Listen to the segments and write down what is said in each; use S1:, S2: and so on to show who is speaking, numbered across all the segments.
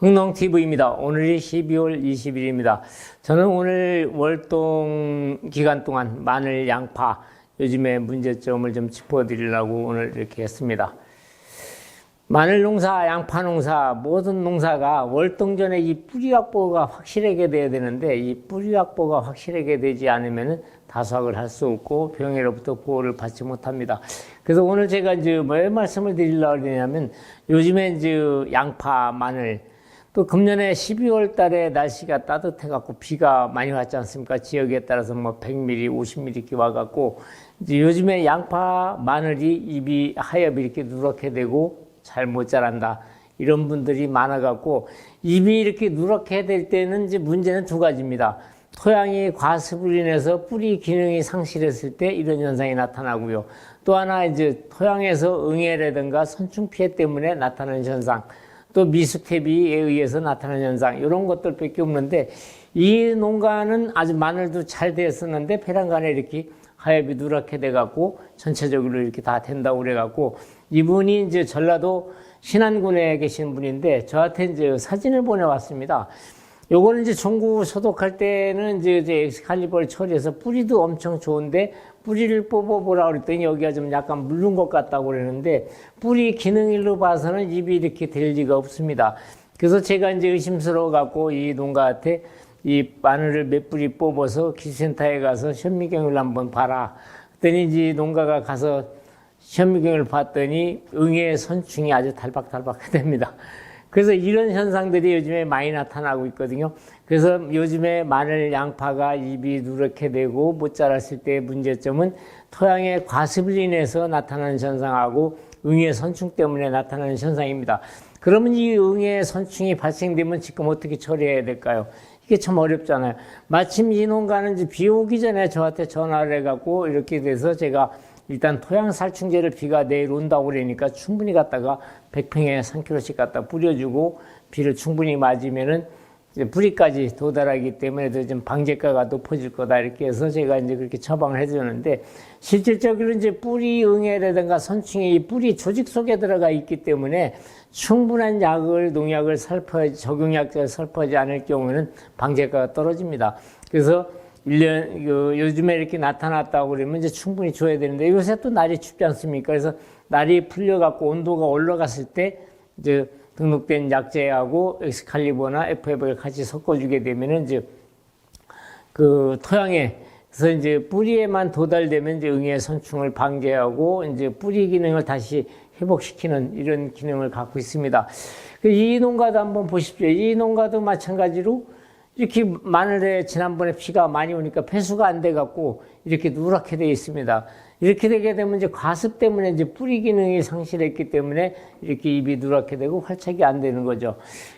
S1: 흥농TV입니다. 오늘이 12월 20일입니다. 저는 오늘 월동 기간 동안 마늘, 양파, 요즘의 문제점을 좀 짚어드리려고 오늘 이렇게 했습니다. 마늘 농사, 양파 농사, 모든 농사가 월동 전에 이 뿌리 확보가 확실하게 돼야 되는데, 이 뿌리 확보가 확실하게 되지 않으면 다수확을 할 수 없고 병해로부터 보호를 받지 못합니다. 그래서 오늘 제가 이제 뭘 말씀을 드리려고 하냐면, 요즘에 이제 양파, 마늘, 또 금년에 12월 달에 날씨가 따뜻해갖고 비가 많이 왔지 않습니까? 지역에 따라서 뭐 100mm, 50mm 이렇게 와갖고, 이제 요즘에 양파, 마늘이 잎이 하얗게 이렇게 누렇게 되고 잘 못 자란다. 이런 분들이 많아갖고, 잎이 이렇게 누렇게 될 때는 이제 문제는 두 가지입니다. 토양이 과습을 인해서 뿌리 기능이 상실했을 때 이런 현상이 나타나고요. 또 하나 이제 토양에서 응애라든가 선충 피해 때문에 나타나는 현상. 또 미수태비에 의해서 나타나는 현상, 이런 것들밖에 없는데, 이 농가는 아주 마늘도 잘 되었었는데 배란간에 이렇게 하엽이 누렇게 돼갖고 전체적으로 이렇게 다 된다고 그래갖고, 이분이 이제 전라도 신안군에 계신 분인데 저한테 이제 사진을 보내왔습니다. 요거는 이제 종구 소독할 때는 이제 엑스칼리버를 처리해서 뿌리도 엄청 좋은데, 뿌리를 뽑아보라 그랬더니 여기가 좀 약간 물른 것 같다고 그러는데, 뿌리 기능일로 봐서는 잎이 이렇게 될 리가 없습니다. 그래서 제가 이제 의심스러워 갖고 이 농가한테 이 마늘을 몇 뿌리 뽑아서 기술센터에 가서 현미경을 한번 봐라. 그랬더니 이제 농가가 가서 현미경을 봤더니 응애 선충이 아주 달박달박 됩니다. 그래서 이런 현상들이 요즘에 많이 나타나고 있거든요. 그래서 요즘에 마늘, 양파가 잎이 누렇게 되고 못 자랐을 때의 문제점은 토양의 과습을 인해서 나타나는 현상하고 응애 선충 때문에 나타나는 현상입니다. 그러면 이 응애 선충이 발생되면 지금 어떻게 처리해야 될까요? 이게 참 어렵잖아요. 마침 이 농가는 이제 비 오기 전에 저한테 전화를 해갖고 이렇게 돼서 제가 일단 토양살충제를 비가 내일 온다고 그러니까 충분히 갖다가 100평에 3kg씩 갖다 뿌려주고 비를 충분히 맞으면은 이제 뿌리까지 도달하기 때문에 좀 방제가가 높아질 거다 이렇게 해서 제가 이제 그렇게 처방을 해주는데, 실질적으로 이제 뿌리 응애라든가 선충이 이 뿌리 조직 속에 들어가 있기 때문에 충분한 약을, 농약을 적용약을 살포하지 않을 경우는 방제가가 떨어집니다. 그래서 요즘에 이렇게 나타났다고 그러면 이제 충분히 줘야 되는데, 요새 또 날이 춥지 않습니까? 그래서 날이 풀려갖고 온도가 올라갔을 때, 이제 등록된 약제하고 엑스칼리버나 FF를 같이 섞어주게 되면은 이제 그 토양에서 이제 뿌리에만 도달되면 이제 응애 선충을 방제하고 이제 뿌리 기능을 다시 회복시키는 이런 기능을 갖고 있습니다. 이 농가도 한번 보십시오. 이 농가도 마찬가지로 이렇게 마늘에 지난번에 비가 많이 오니까 폐수가 안 돼갖고 이렇게 누렇게 되어 있습니다. 이렇게 되게 되면 이제 과습 때문에 이제 뿌리 기능이 상실했기 때문에 이렇게 잎이 누렇게 되고 활착이 안 되는 거죠.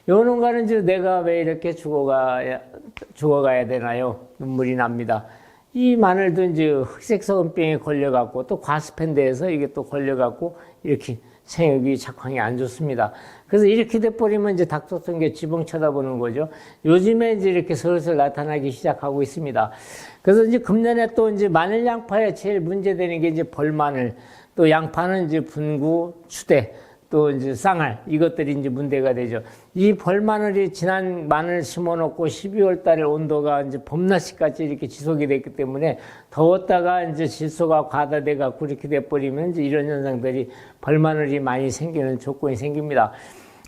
S1: 요 농가는 이제 내가 왜 이렇게 죽어가야 되나요? 눈물이 납니다. 이 마늘도 이제 흑색소금병에 걸려갖고 또 과습한 데에서 이게 또 걸려갖고 이렇게 생육이 작황이 안 좋습니다. 그래서 이렇게 돼버리면 이제 닥쳤던 게 지붕 쳐다보는 거죠. 요즘에 이제 이렇게 슬슬 나타나기 시작하고 있습니다. 그래서 이제 금년에 또 이제 마늘, 양파에 제일 문제되는 게 이제 벌마늘, 또 양파는 이제 분구, 추대, 또 이제 쌍알, 이것들이 이제 문제가 되죠. 이 벌마늘이 지난 마늘 심어놓고 12월 달에 온도가 이제 봄날씨까지 이렇게 지속이 됐기 때문에 더웠다가 이제 질소가 과다돼갖고 이렇게 돼버리면 이제 이런 현상들이 벌마늘이 많이 생기는 조건이 생깁니다.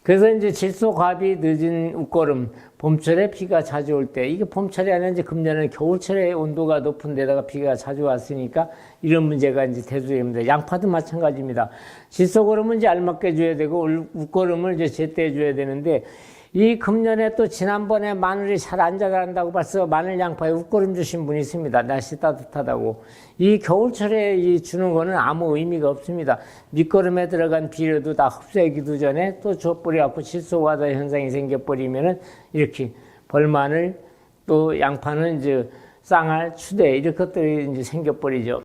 S1: 그래서 이제 질소 과비 늦은 웃거름, 봄철에 비가 자주 올 때, 이게 봄철이 아니라 이제 금년은 겨울철에 온도가 높은 데다가 비가 자주 왔으니까 이런 문제가 이제 대두됩니다. 양파도 마찬가지입니다. 질소거름은 이제 알맞게 줘야 되고, 웃거름을 이제 제때 해줘야 되는데, 이 금년에 또 지난번에 마늘이 잘 안 자란다고 벌써 마늘, 양파에 웃거름 주신 분이 있습니다. 날씨 따뜻하다고. 이 겨울철에 주는 거는 아무 의미가 없습니다. 밑거름에 들어간 비료도 다 흡수하기도 전에 또 줘버려갖고 질소과다 현상이 생겨버리면은 이렇게 벌마늘, 또 양파는 이제 쌍알, 추대, 이런 것들이 이제 생겨버리죠.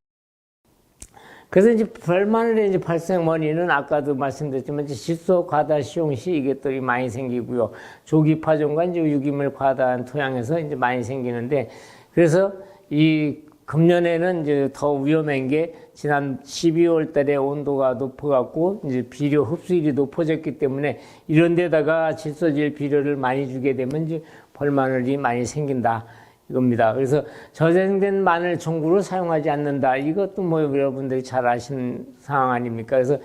S1: 그래서 이제 벌마늘의 이제 발생 원인은 아까도 말씀드렸지만 이제 질소 과다 시용 시 이것들이 많이 생기고요. 조기 파종과 이제 유기물 과다한 토양에서 이제 많이 생기는데, 그래서 이 금년에는 이제 더 위험한 게 지난 12월 달에 온도가 높아갖고 이제 비료 흡수율이 높아졌기 때문에 이런 데다가 질소질 비료를 많이 주게 되면 이제 벌마늘이 많이 생긴다. 이겁니다. 그래서 저장된 마늘 종구를 사용하지 않는다. 이것도 뭐 여러분들이 잘 아시는 상황 아닙니까? 그래서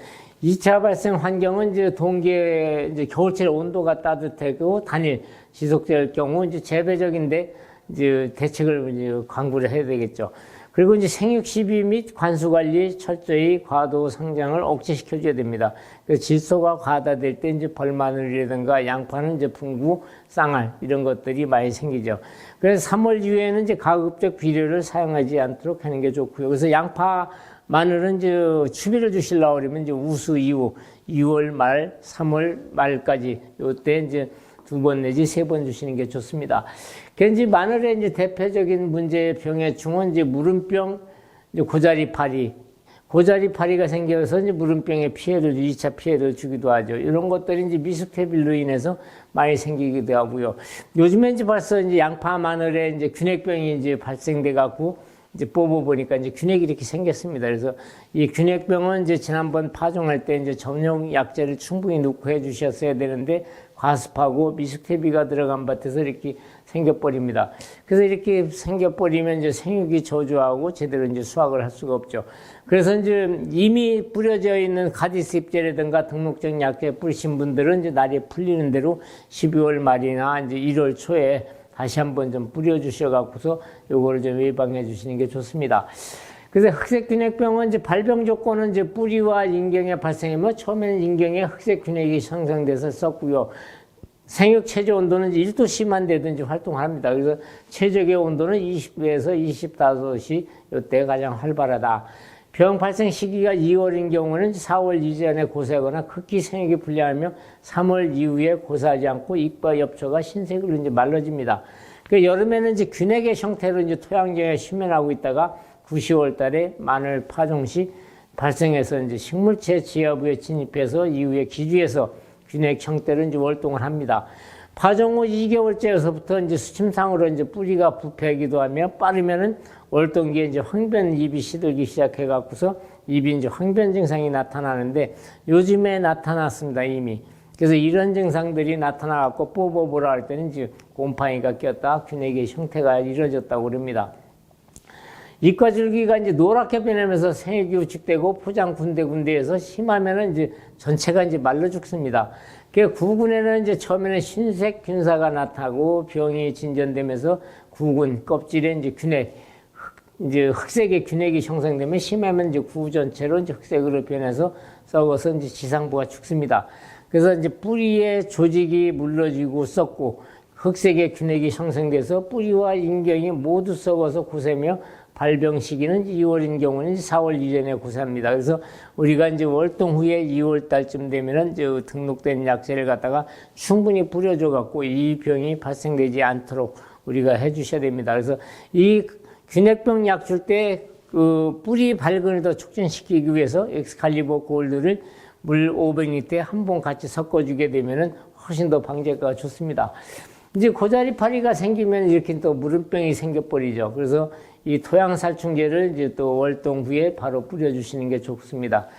S1: 2차 발생 환경은 이제 동계, 이제 겨울철 온도가 따뜻하고 단일 지속될 경우 이제 재배적인데 이제 대책을 이제 강구를 해야 되겠죠. 그리고 이제 생육 시비 및 관수 관리 철저히 과도 상장을 억제시켜줘야 됩니다. 그래서 질소가 과다될 때 이제 벌마늘이라든가 양파는 이제 풍부, 쌍알 이런 것들이 많이 생기죠. 그래서 3월 이후에는 이제 가급적 비료를 사용하지 않도록 하는 게 좋고요. 그래서 양파, 마늘은 이제 추비를 주시려고 그러면 이제 우수 이후 2월 말, 3월 말까지 요때 이제 2번 내지 3번 주시는 게 좋습니다. 이제 마늘의 이제 대표적인 문제 병의 중은 이제 무름병, 이제 고자리파리가 생겨서 이제 무름병의 피해를, 2차 피해를 주기도 하죠. 이런 것들이 이제 미스테빌로 인해서 많이 생기기도 하고요. 요즘에 이제 벌써 이제 양파, 마늘에 이제 균핵병이 이제 발생돼 갖고 이제 뽑아보니까 이제 균핵이 이렇게 생겼습니다. 그래서 이 균핵병은 이제 지난번 파종할 때 이제 전용 약재를 충분히 넣고 해 주셨어야 되는데 과습하고 미스테비가 들어간 밭에서 이렇게 생겨버립니다. 그래서 이렇게 생겨버리면 이제 생육이 저조하고 제대로 이제 수확을 할 수가 없죠. 그래서 이제 이미 뿌려져 있는 가디스 잎제라든가 등록적 약재 뿌리신 분들은 이제 날이 풀리는 대로 12월 말이나 이제 1월 초에 다시 한번 좀 뿌려주셔갖고서 요거를 좀 예방해 주시는 게 좋습니다. 그래서 흑색균핵병은 이제 발병 조건은 이제 뿌리와 인경에 발생하면 처음에는 인경에 흑색균핵이 형성돼서 썼고요. 생육 최저 온도는 1도씨만 되든지 활동을 합니다. 그래서 최적의 온도는 20도에서 25시 이때 가장 활발하다. 병 발생 시기가 2월인 경우는 4월 이전에 고사하거나 극히 생육이 불량하며 3월 이후에 고사하지 않고 잎과 엽초가 흰색으로 이제 말라집니다. 그러니까 여름에는 이제 균핵의 형태로 이제 토양경에 심연하고 있다가 9, 10월 달에 마늘 파종 시 발생해서 이제 식물체 지하부에 진입해서 이후에 기주에서 균핵 형태로 이제 월동을 합니다. 파종 후 2개월째에서부터 이제 수침상으로 이제 뿌리가 부패하기도 하며 빠르면은 월동기에 이제 황변 잎이 시들기 시작해갖고서 잎이 이제 황변 증상이 나타나는데 요즘에 나타났습니다, 이미. 그래서 이런 증상들이 나타나갖고 뽑아보라 할 때는 이제 곰팡이가 꼈다, 균핵의 형태가 이루어졌다고 그럽니다. 잎과 줄기가 이제 노랗게 변하면서 생육이 우측되고 포장 군데군데에서 심하면은 이제 전체가 이제 말라 죽습니다. 그 구근에는 이제 처음에는 흰색 균사가 나타나고 병이 진전되면서 구근 껍질에 이제 이제 흑색의 균핵이 형성되면 심하면 이제 구 전체로 이제 흑색으로 변해서 썩어서 이제 지상부가 죽습니다. 그래서 이제 뿌리에 조직이 물러지고 썩고 흑색의 균핵이 형성돼서 뿌리와 인경이 모두 썩어서 고세며 발병 시기는 2월인 경우는 4월 이전에 고사합니다. 그래서 우리가 이제 월동 후에 2월 달쯤 되면은 이제 등록된 약재를 갖다가 충분히 뿌려줘 갖고 이 병이 발생되지 않도록 우리가 해 주셔야 됩니다. 그래서 이 균핵병 약 줄 때 그 뿌리 발근을 더 촉진시키기 위해서 엑스칼리버 골드를 물 500리터에 한 번 같이 섞어주게 되면은 훨씬 더 방제가 좋습니다. 이제 고자리파리가 생기면 이렇게 또 무름병이 생겨버리죠. 그래서 이 토양살충제를 이제 또 월동 후에 바로 뿌려주시는 게 좋습니다.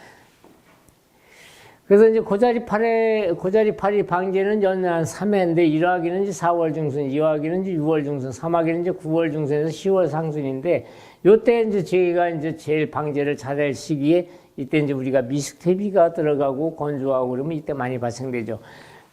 S1: 그래서 이제 고자리파리 방제는 연한 3회인데 1화기는 이제 4월 중순, 2화기는 이제 6월 중순, 3화기는 이제 9월 중순에서 10월 상순인데 요때 이제 저희가 이제 제일 방제를 잘할 시기에 이때 이제 우리가 미스테비가 들어가고 건조하고 그러면 이때 많이 발생되죠.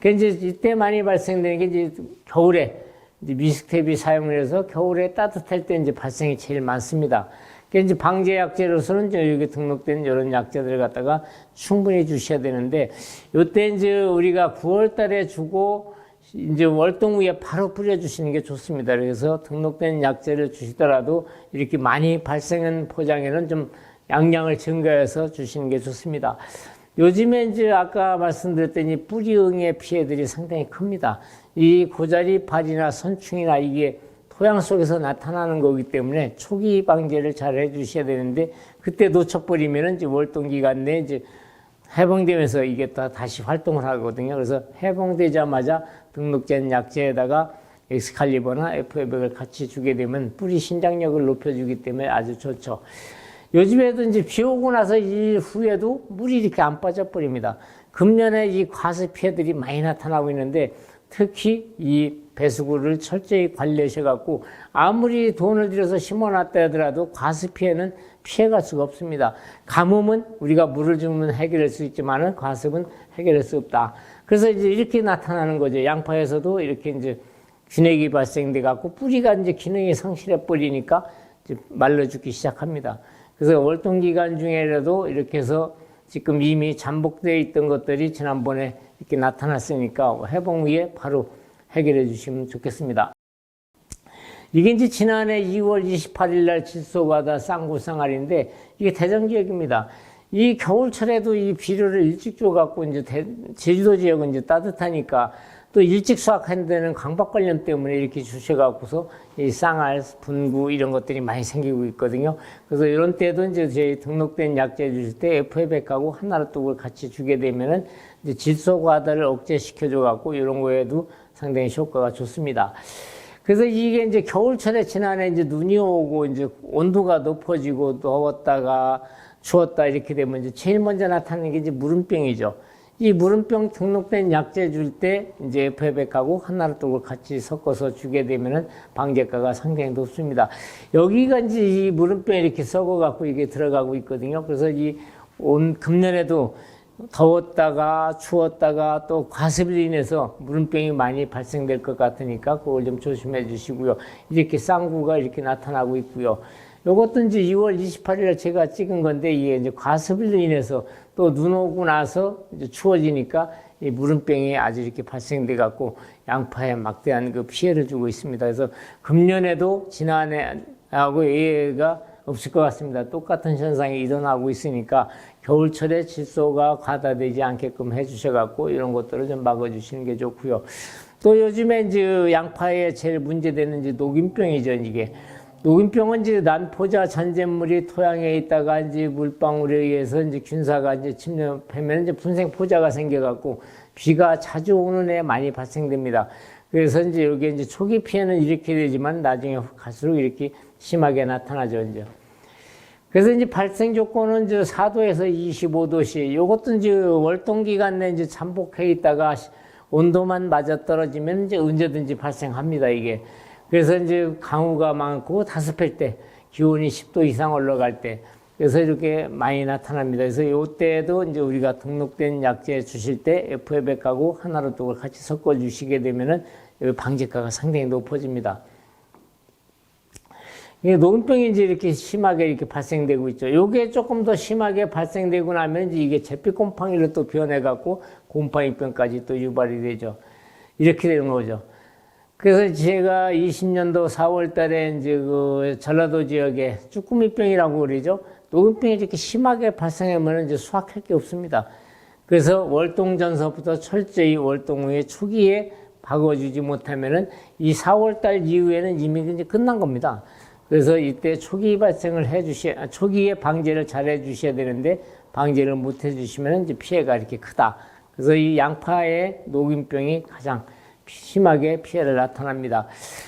S1: 그 이제 이때 많이 발생되는 게 이제 겨울에 이제 미스테비 사용을 해서 겨울에 따뜻할 때 이제 발생이 제일 많습니다. 그 이제 방제 약재로서는 이제 여기 등록된 이런 약재들을 갖다가 충분히 주셔야 되는데 요때 이제 우리가 9월 달에 주고 이제 월동 후에 바로 뿌려주시는 게 좋습니다. 그래서 등록된 약재를 주시더라도 이렇게 많이 발생한 포장에는 좀 양량을 증가해서 주시는 게 좋습니다. 요즘에 이제 아까 말씀드렸더니 뿌리응의 피해들이 상당히 큽니다. 이 고자리파리나 선충이나 이게 토양 속에서 나타나는 거기 때문에 초기 방제를 잘 해주셔야 되는데 그때 놓쳐버리면은 이제 월동 기간 내에 이제 해봉되면서 이게 또 다시 활동을 하거든요. 그래서 해봉되자마자 등록된 약재에다가 엑스칼리버나 F500을 같이 주게 되면 뿌리 신장력을 높여주기 때문에 아주 좋죠. 요즘에도 이제 비 오고 나서 일 후에도 물이 이렇게 안 빠져버립니다. 금년에 이 과습 피해들이 많이 나타나고 있는데 특히 이 배수구를 철저히 관리하셔갖고 아무리 돈을 들여서 심어놨다 하더라도 과습 피해는 피해갈 수가 없습니다. 가뭄은 우리가 물을 주면 해결할 수 있지만은 과습은 해결할 수 없다. 그래서 이제 이렇게 나타나는 거죠. 양파에서도 이렇게 이제 균핵이 발생돼 갖고 뿌리가 이제 기능이 상실해 버리니까 이제 말라 죽기 시작합니다. 그래서 월동 기간 중에라도 이렇게 해서 지금 이미 잠복되어 있던 것들이 지난번에 이렇게 나타났으니까 회복 후에 바로 해결해 주시면 좋겠습니다. 이게 이제 지난해 2월 28일 날 질소바다 쌍구쌍알인데 이게 대전 지역입니다. 이 겨울철에도 이 비료를 일찍 줘갖고 이제 제주도 지역은 이제 따뜻하니까 또 일찍 수확한 데는 강박 관련 때문에 이렇게 주셔갖고서 이 쌍알, 분구 이런 것들이 많이 생기고 있거든요. 그래서 이런 때도 이제 저희 등록된 약재 주실 때 FA백하고 하나로뚝을 같이 주게 되면은 이제 질소과다를 억제시켜줘갖고 이런 거에도 상당히 효과가 좋습니다. 그래서 이게 이제 겨울철에 지난해 이제 눈이 오고 이제 온도가 높아지고 더웠다가 추웠다 이렇게 되면 이제 제일 먼저 나타나는 게 이제 무름병이죠. 이 무름병 등록된 약재 줄 때 이제 FA백하고 하나로뚝을 같이 섞어서 주게 되면은 방제가가 상당히 높습니다. 여기가 이제 이 무름병이 이렇게 썩어갖고 이게 들어가고 있거든요. 그래서 이 금년에도 더웠다가 추웠다가 또 과습으로 인해서 무름병이 많이 발생될 것 같으니까 그걸 좀 조심해 주시고요. 이렇게 쌍구가 이렇게 나타나고 있고요. 요것도 이제 2월 28일에 제가 찍은 건데 이게 이제 과습으로 인해서 또 눈 오고 나서 이제 추워지니까 이 무름병이 아주 이렇게 발생돼 갖고 양파에 막대한 그 피해를 주고 있습니다. 그래서 금년에도 지난해하고 얘가 없을 것 같습니다. 똑같은 현상이 일어나고 있으니까 겨울철에 질소가 과다되지 않게끔 해주셔갖고 이런 것들을 좀 막아주시는 게 좋고요. 또 요즘에 이제 양파에 제일 문제되는 이제 녹균병이죠, 이게. 녹균병은 이제 난포자 잔잿물이 토양에 있다가 이제 물방울에 의해서 이제 균사가 이제 침입하면 이제 분생포자가 생겨갖고 비가 자주 오는 해 많이 발생됩니다. 그래서 이제 여기 이제 초기 피해는 이렇게 되지만 나중에 갈수록 이렇게 심하게 나타나죠, 이제. 그래서 이제 발생 조건은 이제 4도에서 25도씨. 요것도 이제 월동 기간 내 이제 잠복해 있다가 온도만 맞아 떨어지면 이제 언제든지 발생합니다, 이게. 그래서 이제 강우가 많고 다습할 때, 기온이 10도 이상 올라갈 때, 그래서 이렇게 많이 나타납니다. 그래서 요때도 이제 우리가 등록된 약재 주실 때 FA백하고 하나로뚝을 같이 섞어 주시게 되면은 방제가가 상당히 높아집니다. 녹균병이 이제 이렇게 심하게 이렇게 발생되고 있죠. 요게 조금 더 심하게 발생되고 나면 이제 이게 잿빛곰팡이로 또 변해갖고 곰팡이병까지 또 유발이 되죠. 이렇게 되는 거죠. 그래서 제가 20년도 4월 달에 이제 그 전라도 지역에 쭈꾸미병이라고 그러죠. 녹균병이 이렇게 심하게 발생하면 이제 수확할 게 없습니다. 그래서 월동 전서부터 철저히 월동 후에 초기에 박아주지 못하면은 이 4월 달 이후에는 이미 이제 끝난 겁니다. 그래서 이때 초기 발생을 초기에 방제를 잘 해주셔야 되는데 방제를 못 해주시면 이제 피해가 이렇게 크다. 그래서 이 양파의 녹균병이 가장 심하게 피해를 나타납니다.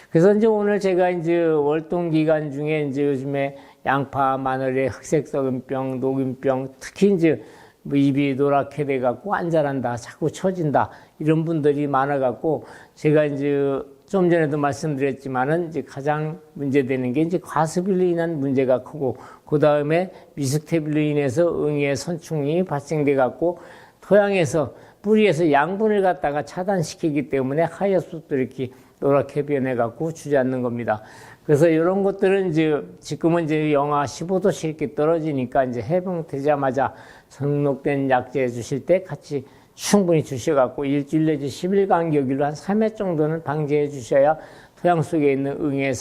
S1: 그래서 이제 오늘 제가 이제 월동 기간 중에 이제 요즘에 양파, 마늘의 흑색 썩은병, 녹균병, 특히 이제 뭐 입이 노랗게 돼갖고 안 자란다, 자꾸 처진다 이런 분들이 많아갖고 제가 이제 좀 전에도 말씀드렸지만은 이제 가장 문제되는 게 이제 과습으로 인한 문제가 크고 그 다음에 미스텝으로 인해서 응애 선충이 발생돼 갖고 토양에서 뿌리에서 양분을 갖다가 차단시키기 때문에 하엽수도 이렇게 노랗게 변해 갖고 주저앉는 겁니다. 그래서 이런 것들은 이제 지금은 이제 영하 15도씩 이렇게 떨어지니까 이제 해병되자마자 등록된 약재 주실 때 같이 충분히 주셔갖고 일주일 내지 10일 간격으로 한 3회 정도는 방제해 주셔야 토양 속에 있는 응애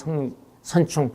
S1: 선충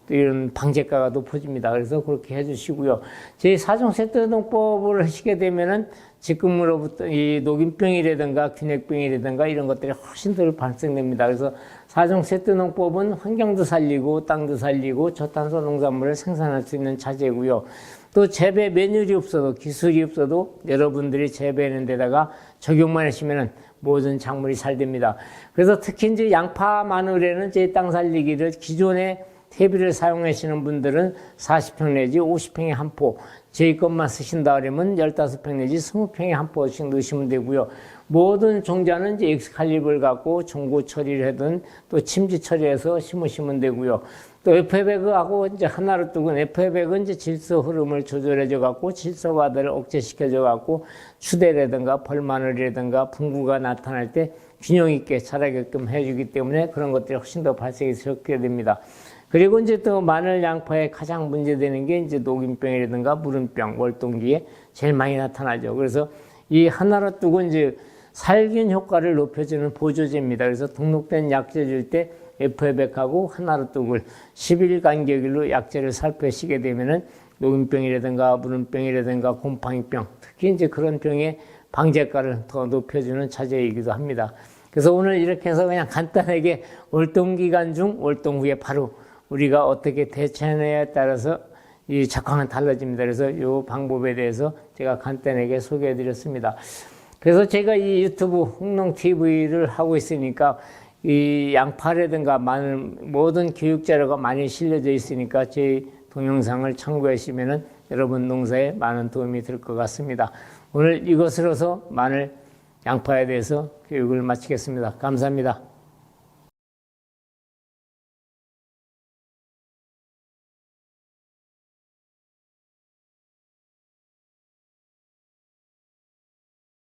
S1: 이런 방제가가 높아집니다. 그래서 그렇게 해주시고요. 제 사종 세트농법을 하시게 되면은 지금으로부터 이 녹균병이라든가 균핵병이라든가 이런 것들이 훨씬 더 발생됩니다. 그래서 사종 세트농법은 환경도 살리고 땅도 살리고 저탄소 농산물을 생산할 수 있는 자재고요. 또 재배 매뉴얼이 없어도 기술이 없어도 여러분들이 재배하는 데다가 적용만 하시면은 모든 작물이 잘 됩니다. 그래서 특히 이제 양파, 마늘에는 제 땅 살리기를 기존에 퇴비를 사용하시는 분들은 40평 내지 50평에 한 포, 저희 것만 쓰신다 그러면 15평 내지 20평에 한 포씩 넣으시면 되고요. 모든 종자는 이제 엑스칼리버를 갖고 종고 처리를 하든 또 침지 처리해서 심으시면 되고요. 또 FA백하고 이제 하나로 뚜은 FA백은 이제 질소 흐름을 조절해줘 갖고 질소 과다를 억제시켜줘 갖고 추대라든가 벌마늘이라든가 분구가 나타날 때 균형 있게 자라게끔 해주기 때문에 그런 것들이 훨씬 더 발생이 적게 됩니다. 그리고 이제 또 마늘 양파에 가장 문제되는 게 이제 녹인병이라든가 무름병, 월동기에 제일 많이 나타나죠. 그래서 이 하나로 뚜은 이제 살균 효과를 높여주는 보조제입니다. 그래서 등록된 약재 줄 때 FA백하고 하나로 뚜을 10일 간격일로 약재를 살펴시게 되면은 녹인병이라든가 무름병이라든가 곰팡이병, 특히 이제 그런 병의 방제가를 더 높여주는 차제이기도 합니다. 그래서 오늘 이렇게 해서 그냥 간단하게 월동 기간 중 월동 후에 바로 우리가 어떻게 대처하느냐에 따라서 이 작황은 달라집니다. 그래서 이 방법에 대해서 제가 간단하게 소개해 드렸습니다. 그래서 제가 이 유튜브 홍농TV를 하고 있으니까 이 양파라든가 마늘 모든 교육 자료가 많이 실려져 있으니까 제 동영상을 참고하시면은 여러분 농사에 많은 도움이 될 것 같습니다. 오늘 이것으로서 마늘 양파에 대해서 교육을 마치겠습니다. 감사합니다.